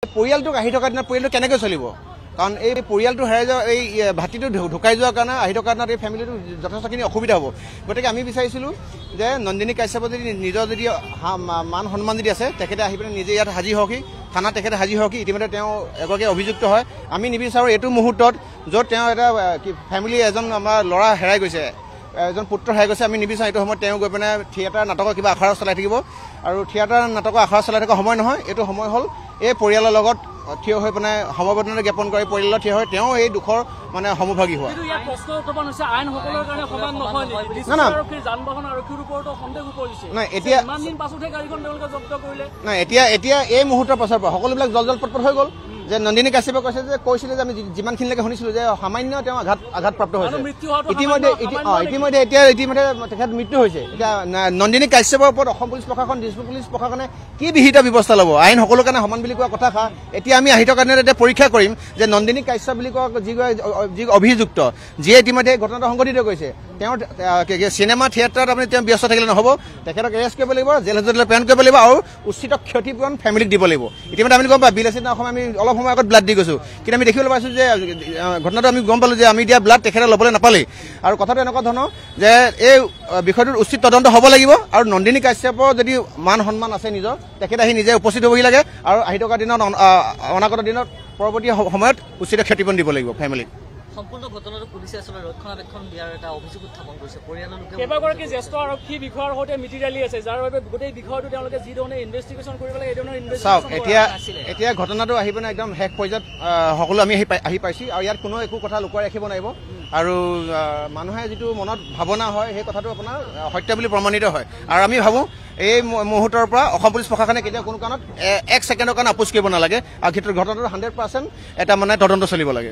পৰিয়ালটোক আহি থকা দিনত পৰিয়ালটো কেনেকৈ চলিব কাৰণ এই পৰিয়ালটো হেৰাই যোৱা এই ভাতিটো ঢুকাই যোৱাৰ কাৰণে আহি থকা দিনত এই ফেমিলিটো যথেষ্টখিনি অসুবিধা হ'ব গতিকে আমি বিচাৰিছিলোঁ যে নন্দিনী কাশ্যপৰ যদি নিজৰ যদি মান সন্মান যদি আছে তেখেতে আহি পেলাই নিজে ইয়াত হাজিৰ হওকহি থানাত তেখেতে হাজিৰ হওকহি ইতিমধ্যে তেওঁ এগৰাকী অভিযুক্ত হয় আমি নিবিচাৰোঁ এইটো মুহূৰ্তত য'ত তেওঁ এটা ফেমিলি এজন আমাৰ ল'ৰা হেৰাই গৈছে এজন পুত্ৰ হেৰাই গৈছে আমি নিবিচাৰোঁ এইটো সময়ত তেওঁ গৈ পেলাই থিয়েটাৰ নাটকৰ কিবা আখৰা চলাই থাকিব আৰু থিয়েটাৰ নাটকৰ আখৰা চলাই থকা সময় নহয় এইটো সময় হ'ল এই পৰিয়ালৰ লগত থিয় হৈ পেলাই সমবেদনা জ্ঞাপন কৰি পৰিয়ালত থিয় হৈ তেওঁ এই দুখৰ মানে সমভাগী হোৱা এতিয়া এই মুহূৰ্তৰ পাছৰ পৰা সকলোবিলাক জল পটপট হৈ গ'ল যে নন্দিনী কাশ্যপে কৈছিলে যে আমি যিমানখিনিলৈকে শুনিছিলোঁ যে সামান্য তেওঁ আঘাতপ্ৰাপ্ত হৈছে ইতিমধ্যে তেখেত মৃত্যু হৈছে এতিয়া নন্দিনী কাশ্যপৰ ওপৰত অসম পুলিচ প্ৰশাসন দিছপুৰ পুলিচ প্ৰশাসনে কি বিহিত ব্যৱস্থা ল'ব আইন সকলোৰ কাৰণে সমান বুলি কোৱা কথা এতিয়া আমি আহি থকা দিনত এতিয়া পৰীক্ষা কৰিম যে নন্দিনী কাশ্যপ বুলি কোৱা যি অভিযুক্ত যিয়ে ইতিমধ্যে ঘটনাটো সংঘটিত কৰিছে তেওঁৰ চিনেমা থিয়েটাৰত আপুনি তেওঁ ব্যস্ত থাকিলে নহ'ব তেখেতক এৰেষ্ট কৰিব লাগিব জেল হাজতলৈ প্ৰেৰণ কৰিব লাগিব আৰু উচিত ক্ষতিপূৰণ ফেমিলিক দিব লাগিব ইতিমধ্যে আমি গম পাওঁ বিলাসী অসমত আমি অলপ সময় আগত ব্লাড দি গৈছোঁ কিন্তু আমি দেখিবলৈ পাইছোঁ যে ঘটনাটো আমি গম পালোঁ যে আমি দিয়া ব্লাড তেখেতে ল'বলৈ নাপালেই আৰু কথাটো এনেকুৱা ধৰণৰ যে এই বিষয়টোৰ উচিত তদন্ত হ'ব লাগিব আৰু নন্দিনী কাশ্যপৰ যদি মান সন্মান আছে নিজৰ তেখেতে আহি নিজে উপস্থিত হ'বহি লাগে আৰু আহি থকা দিনত অনাগত দিনত পৰৱৰ্তী সময়ত উচিত ক্ষতিপূৰণ দিব লাগিব ফেমিলিক সম্পূৰ্ণ ঘটনাটো পুলিচে আচলতে ৰক্ষণাবেক্ষণ দিয়াৰ এটা অভিযোগ উত্থাপন কৰিছে পৰিয়ালৰ লোকে কেইবাগৰাকী জ্যেষ্ঠ আৰক্ষী বিষয়াৰ সৈতে মিতি ৰালি আছে যাৰ বাবে গোটেই বিষয়টো তেওঁলোকে যি ধৰণে ইনভেষ্টিগেশ্যন কৰিব লাগে এই ধৰণৰ চাওক এতিয়া ঘটনাটো আহি পিনে একদম শেষ পৰ্যায়ত সকলো আমি আহি পাইছোঁ আৰু ইয়াত কোনো একো কথা লুকুৱাই ৰাখিব নোৱাৰিব আৰু মানুহে যিটো মনত ভাৱনা হয় সেই কথাটো আপোনাৰ সত্য বুলি প্ৰমাণিত হয় আৰু আমি ভাবোঁ এই মুহূৰ্তৰ পৰা অসম পুলিচ প্ৰশাসনে কেতিয়াও কোনো কাৰণত 1 ছেকেণ্ডৰ কাৰণে আপোচ কৰিব নালাগে আৰু ঘটনাটো 100% এটা মানে তদন্ত চলিব লাগে।